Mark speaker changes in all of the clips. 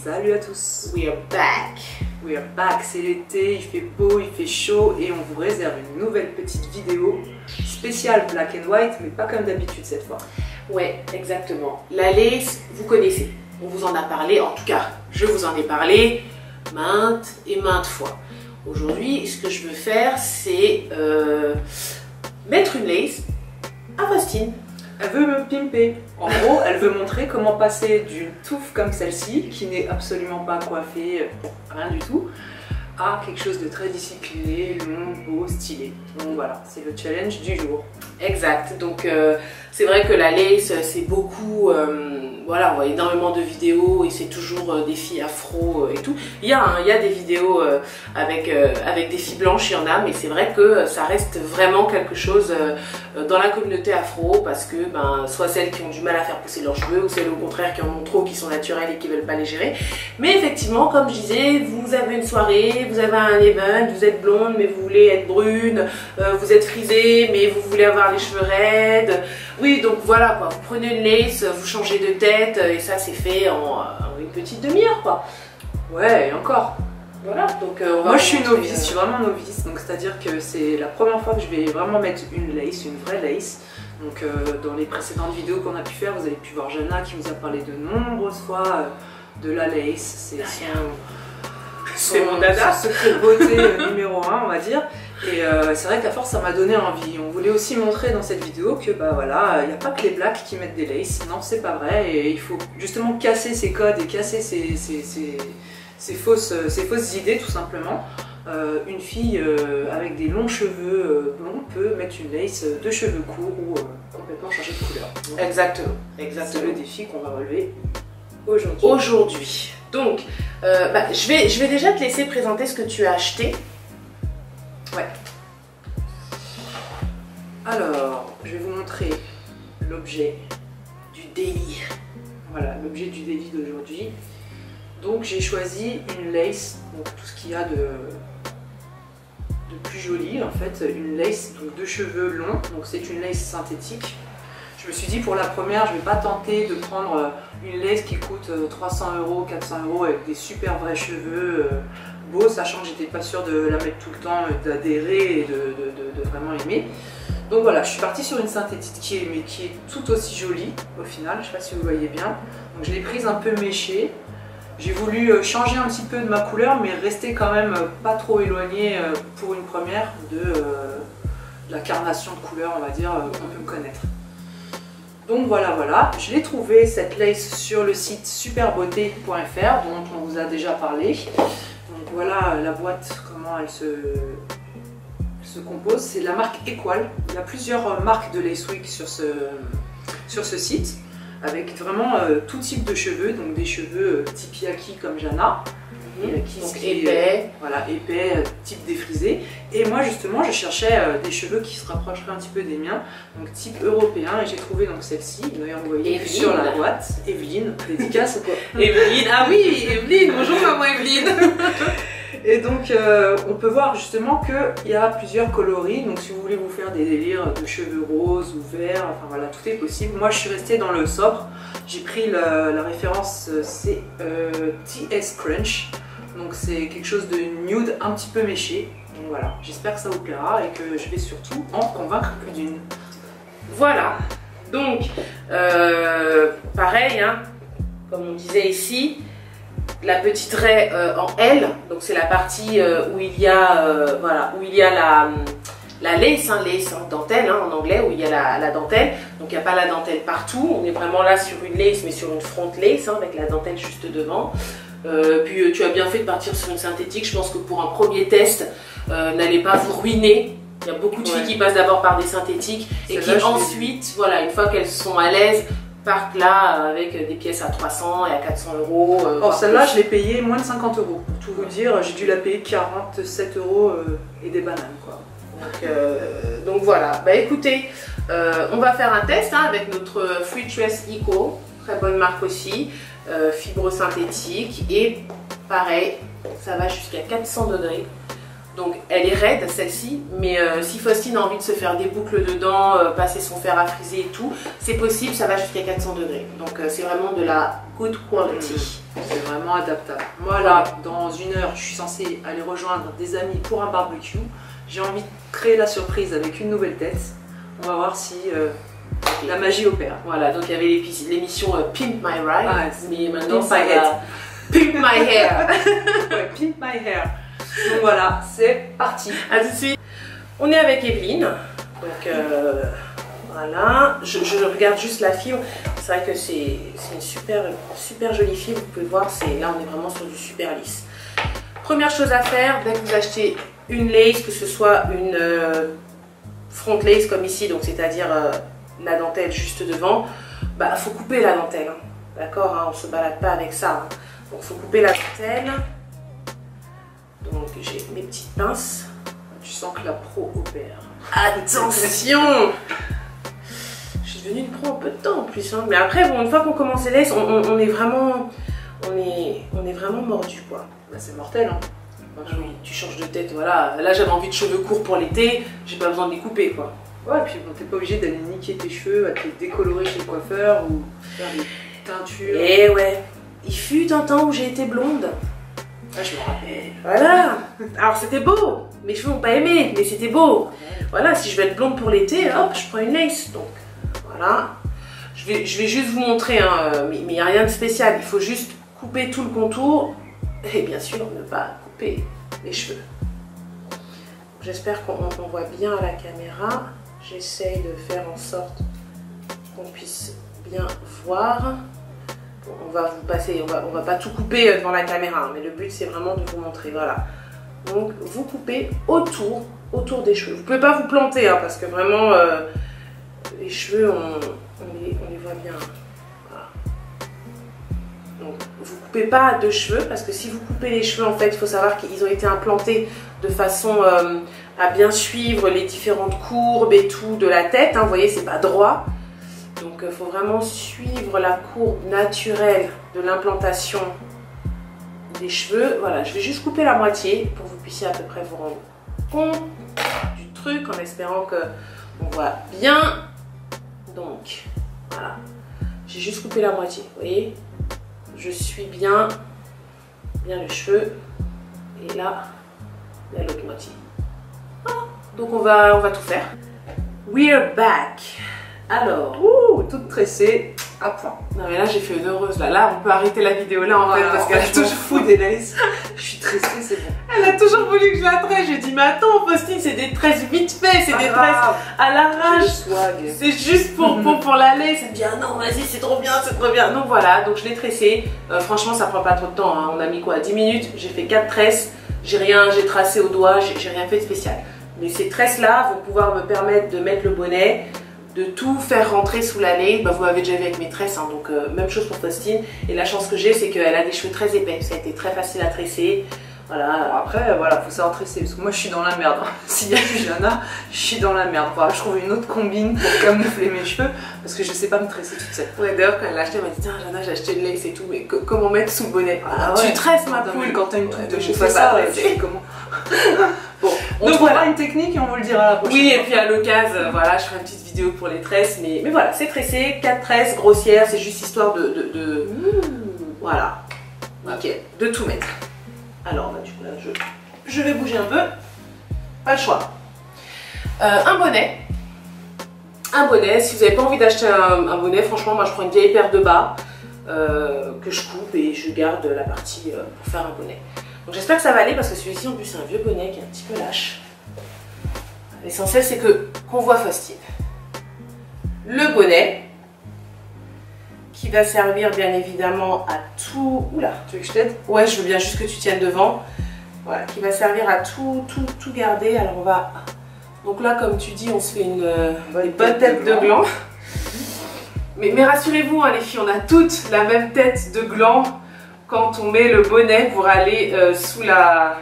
Speaker 1: Salut à tous.
Speaker 2: We are back.
Speaker 1: We are back, c'est l'été, il fait beau, il fait chaud et on vous réserve une nouvelle petite vidéo spéciale black and white, mais pas comme d'habitude cette fois.
Speaker 2: Ouais, exactement. La lace, vous connaissez. On vous en a parlé, en tout cas, je vous en ai parlé maintes et maintes fois. Aujourd'hui, ce que je veux faire, c'est mettre une lace à Faustine.
Speaker 1: Elle veut me pimper. En gros, elle veut montrer comment passer d'une touffe comme celle-ci, qui n'est absolument pas coiffée, rien du tout, à quelque chose de très discipliné, long, beau, stylé. Donc voilà, c'est le challenge du jour.
Speaker 2: Exact. Donc c'est vrai que la lace, c'est beaucoup, voilà, on voit énormément de vidéos et c'est toujours des filles afro et tout. Il y a des vidéos avec des filles blanches, il y en a, mais c'est vrai que ça reste vraiment quelque chose dans la communauté afro parce que soit celles qui ont du mal à faire pousser leurs cheveux ou celles au contraire qui en ont trop, qui sont naturelles et qui veulent pas les gérer. Mais effectivement, comme je disais, vous avez une soirée, vous avez un event, vous êtes blonde mais vous voulez être brune, vous êtes frisée mais vous voulez avoir les cheveux raides. Oui, donc voilà quoi, vous prenez une lace, vous changez de tête et ça c'est fait en une petite demi-heure quoi.
Speaker 1: Ouais, et encore.
Speaker 2: Voilà, donc
Speaker 1: moi je suis novice, je suis vraiment novice, donc c'est-à-dire que c'est la première fois que je vais vraiment mettre une lace, une vraie lace. Donc dans les précédentes vidéos qu'on a pu faire, vous avez pu voir Jana qui vous a parlé de nombreuses fois de la lace. C'est
Speaker 2: mon dada.
Speaker 1: Son secret de beauté numéro 1 on va dire. Et c'est vrai qu'à force ça m'a donné envie. On voulait aussi montrer dans cette vidéo que bah voilà, il n'y a pas que les blacks qui mettent des laces, non c'est pas vrai. Et il faut justement casser ces codes et casser ces fausses idées tout simplement. Une fille avec des longs cheveux blonds peut mettre une lace de cheveux courts ou complètement changer de couleur. Donc,
Speaker 2: exactement.
Speaker 1: C'est le défi qu'on va relever
Speaker 2: aujourd'hui. Donc, je vais déjà te laisser présenter ce que tu as acheté.
Speaker 1: Ouais. Alors, je vais vous montrer l'objet
Speaker 2: Du daily.
Speaker 1: Voilà, l'objet du daily d'aujourd'hui. Donc j'ai choisi une lace, donc tout ce qu'il y a de plus joli en fait, une lace donc de cheveux longs, donc c'est une lace synthétique. Je me suis dit pour la première, je vais pas tenter de prendre une lace qui coûte 300 €, 400 € avec des super vrais cheveux beaux, sachant que j'étais pas sûre de la mettre tout le temps, d'adhérer et de vraiment aimer. Donc voilà, je suis partie sur une synthétique qui est tout aussi jolie au final, je sais pas si vous voyez bien. Donc je l'ai prise un peu méchée. J'ai voulu changer un petit peu de ma couleur, mais rester quand même pas trop éloigné pour une première de la carnation de couleur, on va dire, qu'on peut me connaître. Donc voilà, je l'ai trouvée cette lace sur le site superbeauté.fr dont on vous a déjà parlé. Donc voilà la boîte, comment elle se compose. C'est la marque Equal. Il y a plusieurs marques de lace wig sur ce site, avec vraiment tout type de cheveux, donc des cheveux type yaki comme Jana,
Speaker 2: donc épais,
Speaker 1: voilà, épais, type défrisé. Et moi justement je cherchais des cheveux qui se rapprocheraient un petit peu des miens, donc type européen, et j'ai trouvé donc celle-ci. D'ailleurs vous voyez
Speaker 2: Evelyne.
Speaker 1: sur la boîte, Evelyne, dédicace quoi.
Speaker 2: Evelyne, ah oui, Evelyne, bonjour maman Evelyne.
Speaker 1: Et donc on peut voir justement qu'il y a plusieurs coloris, donc si vous voulez vous faire des délires de cheveux roses ou verts, enfin voilà, tout est possible. Moi je suis restée dans le sobre, j'ai pris la référence, c'est TS Crunch, donc c'est quelque chose de nude un petit peu méché. Donc voilà, j'espère que ça vous plaira et que je vais surtout en convaincre plus d'une.
Speaker 2: Voilà, donc pareil, hein, comme on disait ici, la petite raie en L, donc c'est la partie où il y a, voilà, où il y a la lace, lace en dentelle en anglais, où il y a la dentelle. Donc il n'y a pas la dentelle partout, on est vraiment là sur une lace, mais sur une front lace, avec la dentelle juste devant. Puis tu as bien fait de partir sur une synthétique, je pense que pour un premier test, n'allez pas vous ruiner. Il y a beaucoup de filles qui passent d'abord par des synthétiques et qui ensuite, voilà, une fois qu'elles sont à l'aise, partent là avec des pièces à 300 et à 400 €.
Speaker 1: Oh, celle-là, je l'ai payée moins de 50 €. Pour tout vous dire, j'ai dû la payer 47 € et des bananes, quoi.
Speaker 2: Donc voilà. Bah écoutez, on va faire un test avec notre Free Tress Eco, très bonne marque aussi, fibre synthétique et pareil, ça va jusqu'à 400 degrés. Donc elle est raide celle-ci, mais si Faustine a envie de se faire des boucles dedans, passer son fer à friser et tout, c'est possible, ça va jusqu'à 400 degrés. Donc c'est vraiment de la good quality.
Speaker 1: C'est vraiment adaptable. Moi là, dans 1 heure, je suis censée aller rejoindre des amis pour un barbecue. J'ai envie de créer la surprise avec une nouvelle tête. On va voir si la magie opère.
Speaker 2: Voilà, donc il y avait l'émission Pimp My Ride, mais maintenant
Speaker 1: Pimp
Speaker 2: ça
Speaker 1: My Head.
Speaker 2: va Pimp My Hair.
Speaker 1: Ouais, Pimp My Hair. Donc voilà, c'est parti.
Speaker 2: A tout de suite. On est avec Evelyne. Donc voilà, je regarde juste la fibre. C'est vrai que c'est une super jolie fibre. Vous pouvez voir, là on est vraiment sur du super lisse. Première chose à faire, dès que vous achetez une lace, que ce soit une front lace comme ici, donc c'est-à-dire la dentelle juste devant, bah faut couper la dentelle. Hein. D'accord, hein, on se balade pas avec ça. Hein. Donc faut couper la dentelle. Donc j'ai mes petites pinces.
Speaker 1: Tu sens que la pro opère.
Speaker 2: Attention. Je suis devenue une pro en peu de temps en plus. Hein. Mais après, bon, une fois qu'on commence les laces, on est vraiment mordu quoi.
Speaker 1: Bah, c'est mortel hein.
Speaker 2: Oui, tu changes de tête, voilà. Là j'avais envie de cheveux courts pour l'été, j'ai pas besoin de les couper quoi.
Speaker 1: Ouais, et puis bon, t'es pas obligé d'aller niquer tes cheveux, à te les décolorer chez le coiffeur ou faire des teintures.
Speaker 2: Et ouais, il fut un temps où j'ai été blonde.
Speaker 1: Ah, je me rappelle.
Speaker 2: Voilà. Alors c'était beau, mes cheveux n'ont pas aimé, mais c'était beau. Voilà, si je veux être blonde pour l'été, hop, je prends une lace. Donc voilà. Je vais juste vous montrer, hein, mais il n'y a rien de spécial. Il faut juste couper tout le contour et bien sûr ne pas couper les cheveux. J'espère qu'on voit bien à la caméra. J'essaye de faire en sorte qu'on puisse bien voir. On va vous passer, on va pas tout couper devant la caméra, hein, mais le but c'est vraiment de vous montrer. Voilà. Donc vous coupez autour des cheveux. Vous pouvez pas vous planter hein, parce que vraiment les cheveux on les voit bien. Voilà. Donc vous coupez pas de cheveux parce que si vous coupez les cheveux en fait il faut savoir qu'ils ont été implantés de façon à bien suivre les différentes courbes et tout de la tête. Hein, vous voyez c'est pas droit. Donc il faut vraiment suivre la courbe naturelle de l'implantation des cheveux. Voilà, je vais juste couper la moitié pour que vous puissiez à peu près vous rendre compte du truc en espérant que on voit bien. Donc voilà, j'ai juste coupé la moitié, vous voyez. Je suis bien les cheveux et là il y a l'autre moitié. Voilà. Donc on va tout faire. We're back. Alors,
Speaker 1: toute tressée à point.
Speaker 2: Non mais là j'ai fait une heureuse là on peut arrêter la vidéo là en fait parce qu'elle a toujours
Speaker 1: fou des laces. Je suis tressée, c'est bon.
Speaker 2: Elle a toujours voulu que je la tresse. Je dis mais attends Faustine, c'est des tresses vite fait, c'est des tresses à l'arrache. C'est juste pour la lace. Elle me dit ah non vas-y c'est trop bien, c'est trop bien. Donc voilà, donc je l'ai tressée. Franchement ça prend pas trop de temps. Hein. On a mis quoi 10 minutes. J'ai fait 4 tresses. J'ai tracé au doigt. J'ai rien fait de spécial. Mais ces tresses là vont pouvoir me permettre de mettre le bonnet, de tout faire rentrer sous la lace. Bah, vous m'avez déjà vu avec mes tresses, hein, donc même chose pour Faustine. Et la chance que j'ai, c'est qu'elle a des cheveux très épais. Ça a été très facile à tresser. Voilà.
Speaker 1: Après, voilà, faut savoir tresser parce que moi je suis dans la merde. S'il y a du Jana, je suis dans la merde. Voilà, je trouve une autre combine pour camoufler mes cheveux parce que je sais pas me tresser toute seule.
Speaker 2: Ouais, d'ailleurs, quand elle l'a acheté, elle m'a dit tiens, Jana, j'ai acheté une lace et tout, mais comment mettre sous le bonnet?
Speaker 1: Ah,
Speaker 2: tu
Speaker 1: ouais.
Speaker 2: tresses ma poule.
Speaker 1: Quand t'as une touffe de
Speaker 2: je
Speaker 1: cheveux,
Speaker 2: sais
Speaker 1: ça,
Speaker 2: pas
Speaker 1: tu fais comment? Bon, on
Speaker 2: donc
Speaker 1: trouvera
Speaker 2: voilà
Speaker 1: une technique et on vous le dira la prochaine
Speaker 2: fois. Oui,
Speaker 1: fois.
Speaker 2: et puis à l'occasion, voilà, je ferai une petite vidéo pour les tresses, mais voilà, c'est tressé, 4 tresses grossières, c'est juste histoire de voilà, nickel, de tout mettre. Alors, bah, du coup là, je vais bouger un peu, pas le choix. Un bonnet, si vous n'avez pas envie d'acheter un bonnet, franchement, moi je prends une vieille paire de bas que je coupe et je garde la partie pour faire un bonnet. Donc j'espère que ça va aller parce que celui-ci en plus c'est un vieux bonnet qui est un petit peu lâche. L'essentiel c'est qu'on voit Faustine. Le bonnet qui va servir bien évidemment à tout... Oula,
Speaker 1: Tu veux que je t'aide?
Speaker 2: ouais, je veux bien juste que tu tiennes devant. Voilà, qui va servir à tout garder. Alors on va... Donc là comme tu dis on se fait une bonne tête de gland. Mais rassurez-vous hein, les filles, on a toutes la même tête de gland quand on met le bonnet pour aller sous la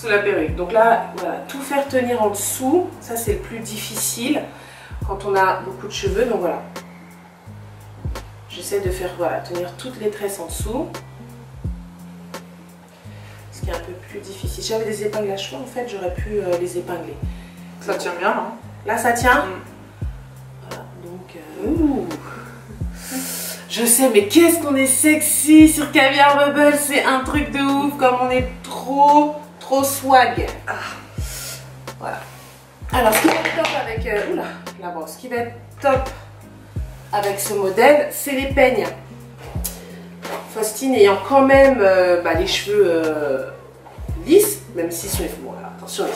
Speaker 2: perruque. Donc là, voilà, tout faire tenir en dessous, ça c'est le plus difficile quand on a beaucoup de cheveux. Donc voilà, j'essaie de faire voilà, tenir toutes les tresses en dessous. Ce qui est un peu plus difficile. Si j'avais des épingles à cheveux, en fait, j'aurais pu les épingler.
Speaker 1: Ça tient bien, hein?
Speaker 2: Là, ça tient. Voilà, donc... Je sais, mais qu'est-ce qu'on est sexy sur Caviar Bubble. C'est un truc de ouf, comme on est trop swag. Voilà. Alors, ce qui va être top avec... oula, la brosse. Ce qui va être top avec ce modèle, c'est les peignes. Faustine ayant quand même les cheveux lisses, même s'ils sont... Bon, alors, attention,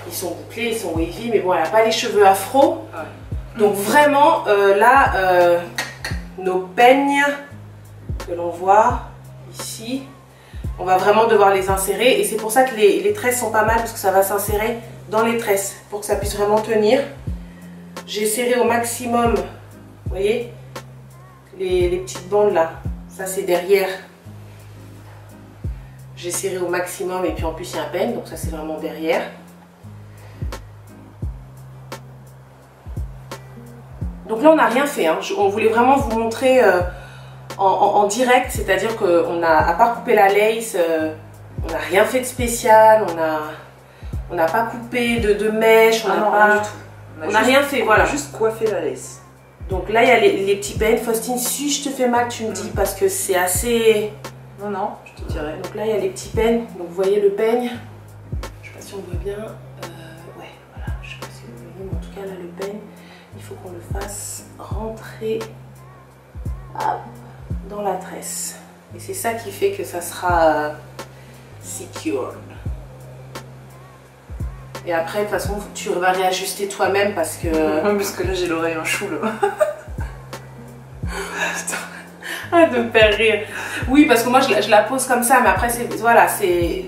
Speaker 2: ils sont bouclés, ils sont wavy, mais bon, elle n'a pas les cheveux afro. Donc vraiment, là, nos peignes que l'on voit ici, on va vraiment devoir les insérer. Et c'est pour ça que les tresses sont pas mal, parce que ça va s'insérer dans les tresses, pour que ça puisse vraiment tenir. J'ai serré au maximum, vous voyez, les petites bandes là. Ça c'est derrière. J'ai serré au maximum et puis en plus il y a un peigne, donc ça c'est vraiment derrière. Donc là on n'a rien fait, hein. On voulait vraiment vous montrer en direct, c'est-à-dire qu'on n'a, à part couper la lace, on n'a rien fait de spécial, on n'a pas coupé de mèches, on n'a rien fait, voilà.
Speaker 1: On a juste coiffé la lace.
Speaker 2: Donc là, il y a les petits peignes. Faustine, si je te fais mal, tu me dis, parce que c'est assez...
Speaker 1: Non, je te dirais.
Speaker 2: Donc là, il y a les petits peignes. Donc vous voyez le peigne. Je ne sais pas si on voit bien. Ouais, voilà. Je ne sais pas si vous voyez, mais en tout cas, là, le peigne, il faut qu'on le fasse rentrer dans la tresse. Et c'est ça qui fait que ça sera secure. Et après, de toute façon, tu vas réajuster toi-même parce que...
Speaker 1: Parce que là, j'ai l'oreille en chou, là.
Speaker 2: Ah, de me faire rire. Oui, parce que moi, je la pose comme ça, mais après, c'est... Voilà, c'est...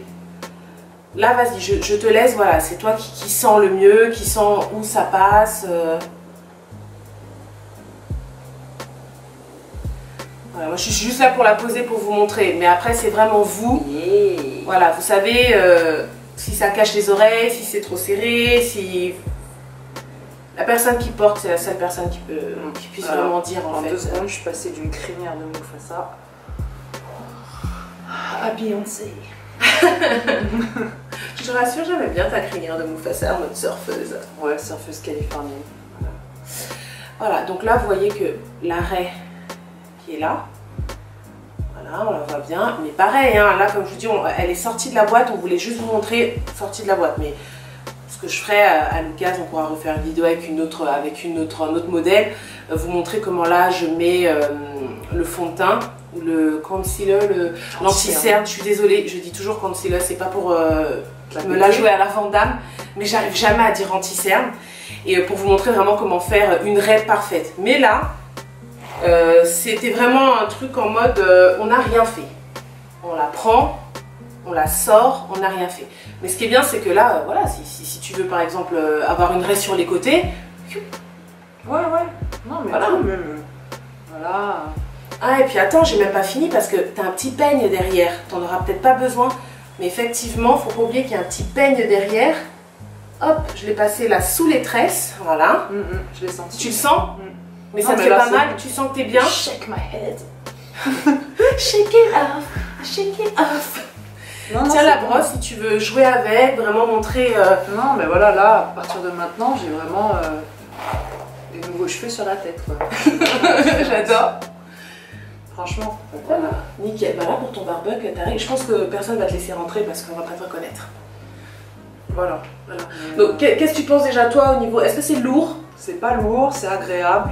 Speaker 2: Là, vas-y, je te laisse, voilà. C'est toi qui sens le mieux, qui sens où ça passe. Voilà, moi, je suis juste là pour la poser, pour vous montrer. Mais après, c'est vraiment vous.
Speaker 1: Yeah.
Speaker 2: Voilà, vous savez... si ça cache les oreilles, si c'est trop serré, si... La personne qui porte, c'est la seule personne qui puisse vraiment dire en fait.
Speaker 1: En 2 secondes, je suis passée d'une crinière de Mufasa à Beyoncé.
Speaker 2: Je te rassure, j'aimais bien ta crinière de Mufasa en mode surfeuse.
Speaker 1: Ouais, surfeuse californienne.
Speaker 2: Voilà, donc là, vous voyez que l'arrêt qui est là, voilà, on la voit bien, mais pareil, hein, là comme je vous dis, elle est sortie de la boîte, on voulait juste vous montrer sortie de la boîte, mais ce que je ferai à l'occasion, on pourra refaire une vidéo avec un autre modèle, vous montrer comment là je mets le fond de teint, ou le concealer, l'anti-cerne. Je suis désolée, je dis toujours concealer, c'est pas pour me la jouer à la Van Damme, mais j'arrive jamais à dire anti-cerne, et pour vous montrer vraiment comment faire une raie parfaite. Mais là, c'était vraiment un truc en mode on n'a rien fait. On la prend, on la sort, on n'a rien fait. Mais ce qui est bien, c'est que là, voilà, si tu veux par exemple avoir une raie sur les côtés,
Speaker 1: ouais, non mais
Speaker 2: voilà.
Speaker 1: Voilà.
Speaker 2: Ah, et puis attends, j'ai même pas fini parce que tu as un petit peigne derrière. Tu n'en auras peut-être pas besoin, mais effectivement, faut pas oublier qu'il y a un petit peigne derrière. Hop, je l'ai passé là sous les tresses, voilà.
Speaker 1: Je l'ai senti.
Speaker 2: Tu le sens? Mais non, ça te fait pas mal, tu sens que t'es bien.
Speaker 1: Shake my head.
Speaker 2: Shake it off, shake it off. Non, tiens la brosse si tu veux jouer avec, vraiment montrer...
Speaker 1: Non mais voilà, là, à partir de maintenant, j'ai vraiment des nouveaux cheveux sur la tête.
Speaker 2: J'adore.
Speaker 1: Franchement.
Speaker 2: Voilà, nickel. Bah là pour ton barbecue, t'arrives. Je pense que personne va te laisser rentrer parce qu'on va pas te reconnaître. Voilà. Donc qu'est-ce que tu penses déjà toi au niveau... Est-ce que c'est lourd?
Speaker 1: C'est pas lourd, c'est agréable.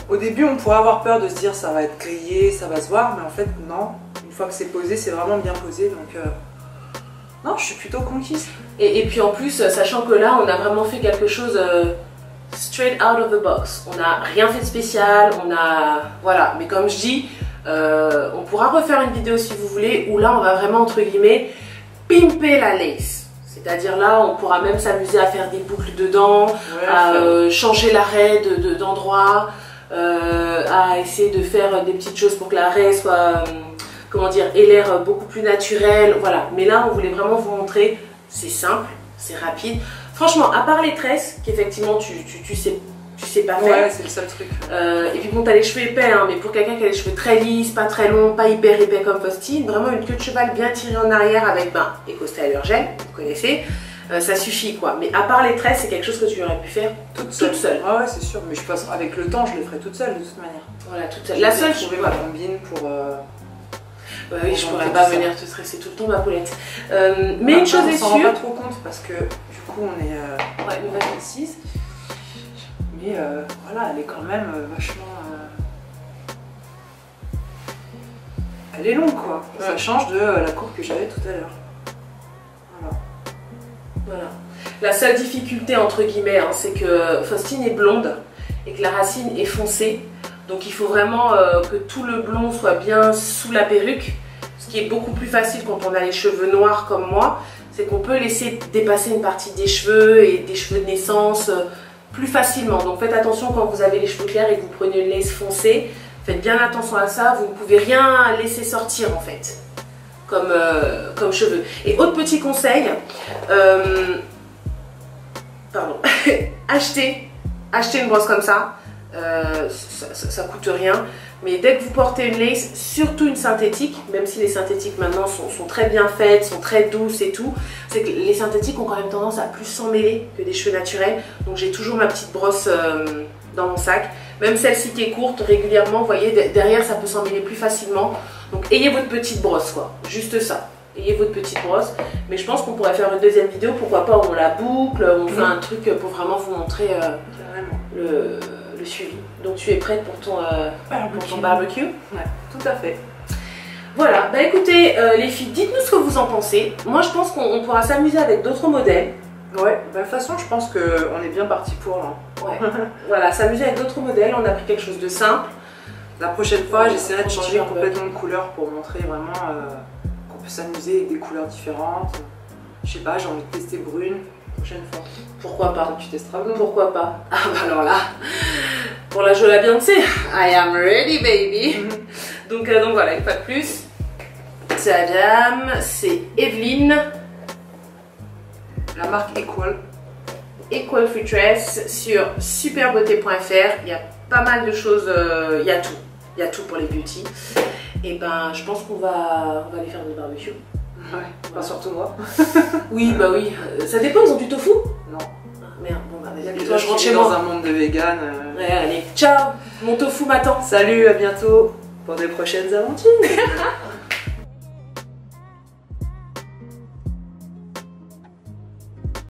Speaker 1: Au début, on pourrait avoir peur de se dire ça va être grillé, ça va se voir, mais en fait, non. Une fois que c'est posé, c'est vraiment bien posé, donc non, je suis plutôt conquise.
Speaker 2: Et puis en plus, sachant que là, on a vraiment fait quelque chose straight out of the box. On n'a rien fait de spécial, on a... Voilà, mais comme je dis, on pourra refaire une vidéo si vous voulez, où là, on va vraiment, entre guillemets, pimper la lace. C'est-à-dire là, on pourra même s'amuser à faire des boucles dedans, ouais, à changer l'arrêt d'endroit, à essayer de faire des petites choses pour que l'arrêt soit, comment dire, ait l'air beaucoup plus naturel. Voilà. Mais là, on voulait vraiment vous montrer, c'est simple, c'est rapide. Franchement, à part les tresses, qu'effectivement tu sais tu sais pas faire.
Speaker 1: Ouais, c'est le seul truc.
Speaker 2: Et puis bon, t'as les cheveux épais, hein, mais pour quelqu'un qui a les cheveux très lisses, pas très longs, pas hyper épais comme Faustine, vraiment une queue de cheval bien tirée en arrière avec Eco Styler Gel, vous connaissez, ça suffit quoi. Mais à part les tresses, c'est quelque chose que tu aurais pu faire toute seule.
Speaker 1: Ah ouais, c'est sûr, mais je pense avec le temps, je le ferai toute seule de toute manière.
Speaker 2: Voilà, toute seule. La seule,
Speaker 1: je trouver ma combine pour.
Speaker 2: Oui, je pourrais pas venir te stresser tout le temps, ma poulette. Mais une chose est sûre.
Speaker 1: On s'en rend pas trop compte parce que du coup, on est.
Speaker 2: Ouais, une 26.
Speaker 1: Mais voilà, elle est quand même vachement. Elle est longue quoi. Ouais. Ça change de la courbe que j'avais tout à l'heure.
Speaker 2: Voilà. La seule difficulté entre guillemets, hein, c'est que Faustine est blonde et que la racine est foncée. Donc il faut vraiment que tout le blond soit bien sous la perruque. Ce qui est beaucoup plus facile quand on a les cheveux noirs comme moi, c'est qu'on peut laisser dépasser une partie des cheveux et des cheveux de naissance plus facilement. Donc faites attention quand vous avez les cheveux clairs et que vous prenez une lace foncée. Faites bien attention à ça, vous ne pouvez rien laisser sortir en fait, comme cheveux. Et autre petit conseil, pardon, achetez une brosse comme ça. Ça coûte rien, mais dès que vous portez une lace, surtout une synthétique, même si les synthétiques maintenant sont très bien faites, sont très douces et tout, c'est que les synthétiques ont quand même tendance à plus s'en mêler que des cheveux naturels. Donc j'ai toujours ma petite brosse dans mon sac, même celle-ci qui est courte régulièrement, vous voyez, derrière ça peut s'en mêler plus facilement. Donc ayez votre petite brosse quoi, juste ça. Ayez votre petite brosse, mais je pense qu'on pourrait faire une deuxième vidéo, pourquoi pas on la boucle, on fait un truc pour vraiment vous montrer le suivi. Donc tu es prête pour ton barbecue?
Speaker 1: Ouais, tout à fait.
Speaker 2: Voilà, bah écoutez les filles, dites-nous ce que vous en pensez. Moi je pense qu'on pourra s'amuser avec d'autres modèles.
Speaker 1: Ouais, bah, de toute façon je pense qu'on est bien parti pour là.
Speaker 2: Ouais. Voilà, s'amuser avec d'autres modèles, on a pris quelque chose de simple.
Speaker 1: La prochaine fois j'essaierai de changer complètement de couleur pour montrer vraiment qu'on peut s'amuser avec des couleurs différentes. Je sais pas, j'ai envie de tester brune. Prochaine fois.
Speaker 2: Pourquoi pas?
Speaker 1: Tu testeras bleu?
Speaker 2: Pourquoi pas? Ah bah alors là, pour la jouer la Beyoncé, I am ready baby. Donc voilà, une fois de plus, c'est Adam, c'est Evelyne.
Speaker 1: La marque
Speaker 2: Equal Free Dress sur superbeauté.fr. Il y a pas mal de choses, il y a tout. Il y a tout pour les beauty. Et ben je pense qu'on va aller faire des barbecues.
Speaker 1: Ouais, enfin, surtout moi.
Speaker 2: Oui, bah oui. Ça dépend, ils ont du tofu?
Speaker 1: Non.
Speaker 2: Ah, merde, bon bah vas-y.
Speaker 1: Toi, je rentre chez moi dans un monde de vegan.
Speaker 2: Ouais, allez, ciao. Mon tofu m'attend.
Speaker 1: Salut, à bientôt pour des prochaines aventures.